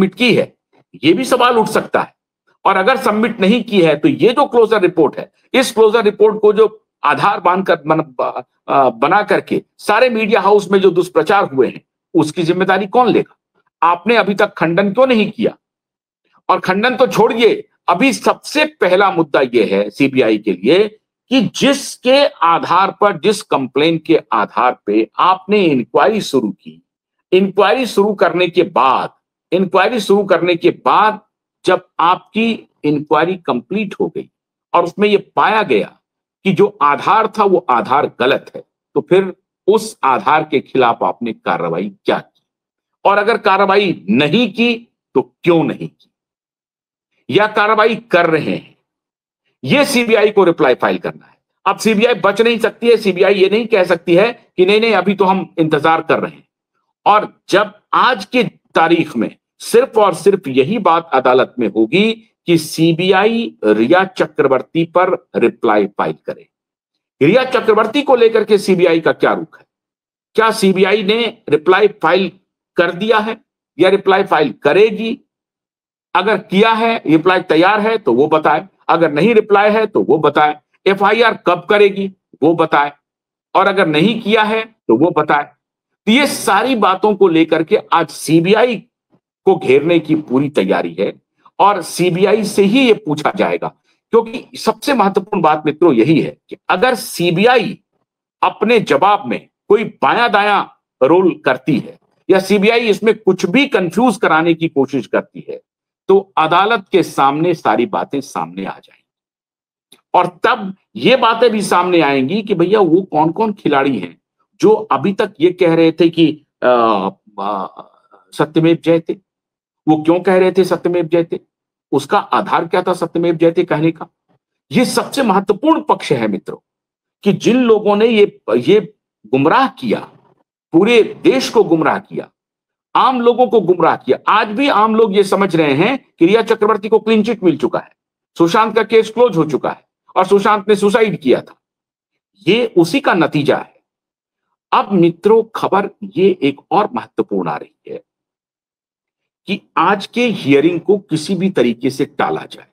Submit की है, ये भी सवाल उठ सकता है। और अगर सबमिट नहीं की है तो ये जो क्लोजर रिपोर्ट है, इस क्लोजर रिपोर्ट को जो आधार बना करके सारे मीडिया हाउस में जो दुष्प्रचार हुए हैं, उसकी जिम्मेदारी कौन लेगा? आपने अभी तक खंडन क्यों नहीं किया? और खंडन तो छोड़िए, अभी सबसे पहला मुद्दा यह है सीबीआई के लिए कि जिसके आधार पर, जिस कंप्लेन के आधार पे आपने इंक्वायरी शुरू की, इंक्वायरी शुरू करने के बाद, इंक्वायरी शुरू करने के बाद जब आपकी इंक्वायरी कंप्लीट हो गई और उसमें यह पाया गया कि जो आधार था वो आधार गलत है, तो फिर उस आधार के खिलाफ आपने कार्रवाई क्या की? और अगर कार्रवाई नहीं की तो क्यों नहीं की? या कार्रवाई कर रहे हैं, यह सीबीआई को रिप्लाई फाइल करना है। अब सीबीआई बच नहीं सकती है, सीबीआई ये नहीं कह सकती है कि नहीं नहीं अभी तो हम इंतजार कर रहे हैं। और जब आज की तारीख में सिर्फ और सिर्फ यही बात अदालत में होगी कि सीबीआई रिया चक्रवर्ती पर रिप्लाई फाइल करे। रिया चक्रवर्ती को लेकर के सीबीआई का क्या रुख है? क्या सीबीआई ने रिप्लाई फाइल कर दिया है या रिप्लाई फाइल करेगी? अगर किया है, रिप्लाई तैयार है तो वो बताए, अगर नहीं रिप्लाई है तो वो बताए, एफआईआर कब करेगी वो बताए, और अगर नहीं किया है तो वो बताए। तो ये सारी बातों को लेकर के आज सीबीआई को घेरने की पूरी तैयारी है और सीबीआई से ही ये पूछा जाएगा। क्योंकि सबसे महत्वपूर्ण बात मित्रों यही है कि अगर सीबीआई अपने जवाब में कोई बायां दायां रोल करती है या सीबीआई इसमें कुछ भी कंफ्यूज कराने की कोशिश करती है, तो अदालत के सामने सारी बातें सामने आ जाएंगी और तब ये बातें भी सामने आएंगी कि भैया वो कौन कौन खिलाड़ी हैं जो अभी तक ये कह रहे थे कि सत्यमेव जयते। वो क्यों कह रहे थे सत्यमेव जयते? उसका आधार क्या था सत्यमेव जयते कहने का? ये सबसे महत्वपूर्ण पक्ष है मित्रों कि जिन लोगों ने ये गुमराह किया, पूरे देश को गुमराह किया, आम लोगों को गुमराह किया। आज भी आम लोग ये समझ रहे हैं कि रिया चक्रवर्ती को क्लीन चिट मिल चुका है, सुशांत का केस क्लोज हो चुका है और सुशांत ने सुसाइड किया था। ये उसी का नतीजा है। अब मित्रों खबर ये एक और महत्वपूर्ण आ रही है कि आज के हियरिंग को किसी भी तरीके से टाला जाए,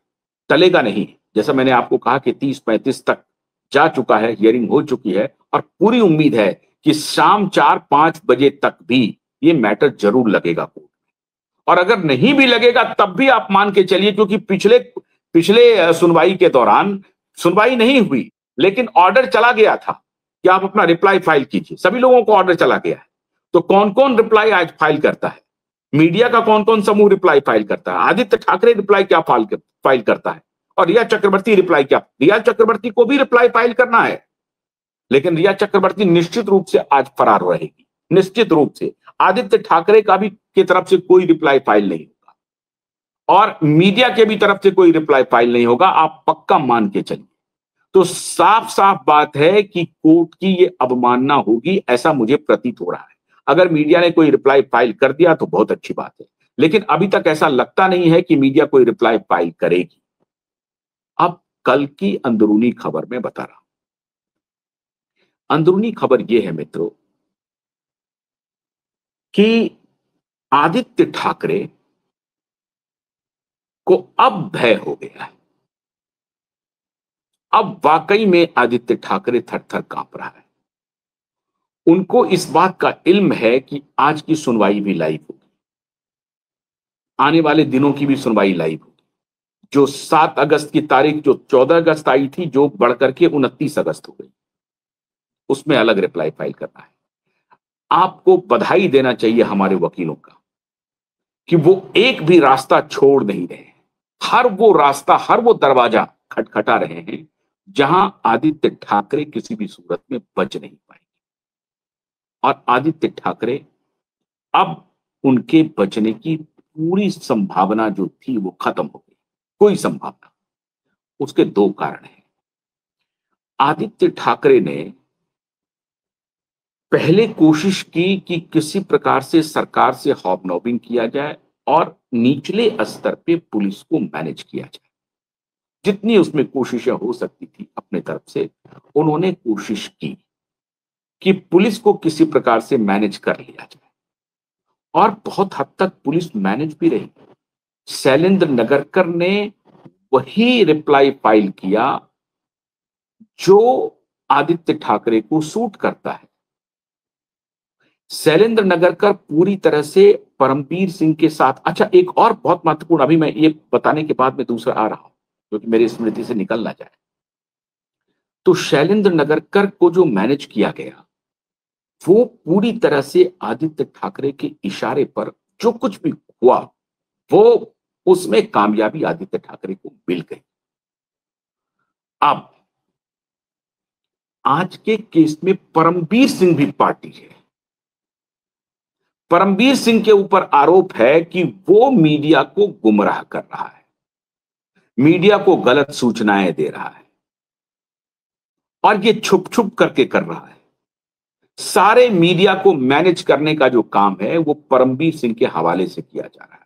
टलेगा नहीं। जैसा मैंने आपको कहा कि 30-35 तक जा चुका है, हियरिंग हो चुकी है और पूरी उम्मीद है कि शाम 4-5 बजे तक भी ये मैटर जरूर लगेगा कोर्ट में। और अगर नहीं भी लगेगा तब भी आप मान के चलिए, क्योंकि पिछले सुनवाई के दौरान सुनवाई नहीं हुई लेकिन ऑर्डर चला गया था कि आप अपना रिप्लाई फाइल कीजिए। सभी लोगों को ऑर्डर चला गया है। तो कौन कौन रिप्लाई आज फाइल करता है? मीडिया का कौन कौन समूह रिप्लाई फाइल करता है? आदित्य ठाकरे रिप्लाई क्या फाइल करता है? और रिया चक्रवर्ती रिप्लाई क्या? रिया चक्रवर्ती को भी रिप्लाई फाइल करना है, लेकिन रिया चक्रवर्ती निश्चित रूप से आज फरार रहेगी, निश्चित रूप से। आदित्य ठाकरे का भी की तरफ से कोई रिप्लाई फाइल नहीं होगा और मीडिया के भी तरफ से कोई रिप्लाई फाइल नहीं होगा, आप पक्का मान के चलिए। तो साफ साफ बात है कि कोर्ट की ये अवमानना होगी, ऐसा मुझे प्रतीत हो रहा है। अगर मीडिया ने कोई रिप्लाई फाइल कर दिया तो बहुत अच्छी बात है, लेकिन अभी तक ऐसा लगता नहीं है कि मीडिया कोई रिप्लाई फाइल करेगी। अब कल की अंदरूनी खबर में बता रहा हूं। अंदरूनी खबर यह है मित्रों कि आदित्य ठाकरे को अब भय हो गया है। अब वाकई में आदित्य ठाकरे थर-थर कांप रहा है। उनको इस बात का इल्म है कि आज की सुनवाई भी लाइव होगी, आने वाले दिनों की भी सुनवाई लाइव होगी। जो 7 अगस्त की तारीख, जो 14 अगस्त आई थी, जो बढ़कर के 29 अगस्त हो गई, उसमें अलग रिप्लाई फाइल करना है। आपको बधाई देना चाहिए हमारे वकीलों का कि वो एक भी रास्ता छोड़ नहीं रहे हैं। हर वो रास्ता, हर वो दरवाजा खटखटा रहे हैं जहां आदित्य ठाकरे किसी भी सूरत में बच नहीं पाएंगे। और आदित्य ठाकरे अब उनके बचने की पूरी संभावना जो थी वो खत्म हो गई, कोई संभावना। उसके 2 कारण हैं। आदित्य ठाकरे ने पहले कोशिश की कि किसी प्रकार से सरकार से हॉबनॉबिंग किया जाए और निचले स्तर पे पुलिस को मैनेज किया जाए। जितनी उसमें कोशिशें हो सकती थी अपने तरफ से उन्होंने कोशिश की कि पुलिस को किसी प्रकार से मैनेज कर लिया जाए और बहुत हद तक पुलिस मैनेज भी रही। शैलेंद्र नगरकर ने वही रिप्लाई फाइल किया जो आदित्य ठाकरे को सूट करता है। शैलेंद्र नगरकर पूरी तरह से परमबीर सिंह के साथ, अच्छा एक और बहुत महत्वपूर्ण, अभी मैं ये बताने के बाद में दूसरा आ रहा हूं क्योंकि मेरी स्मृति से निकल ना जाए। तो शैलेंद्र नगरकर को जो मैनेज किया गया वो पूरी तरह से आदित्य ठाकरे के इशारे पर जो कुछ भी हुआ वो उसमें कामयाबी आदित्य ठाकरे को मिल गई। अब आज के केस में परमबीर सिंह भी पार्टी है। परमबीर सिंह के ऊपर आरोप है कि वो मीडिया को गुमराह कर रहा है, मीडिया को गलत सूचनाएं दे रहा है और ये छुप छुप करके कर रहा है। सारे मीडिया को मैनेज करने का जो काम है वो परमबीर सिंह के हवाले से किया जा रहा है।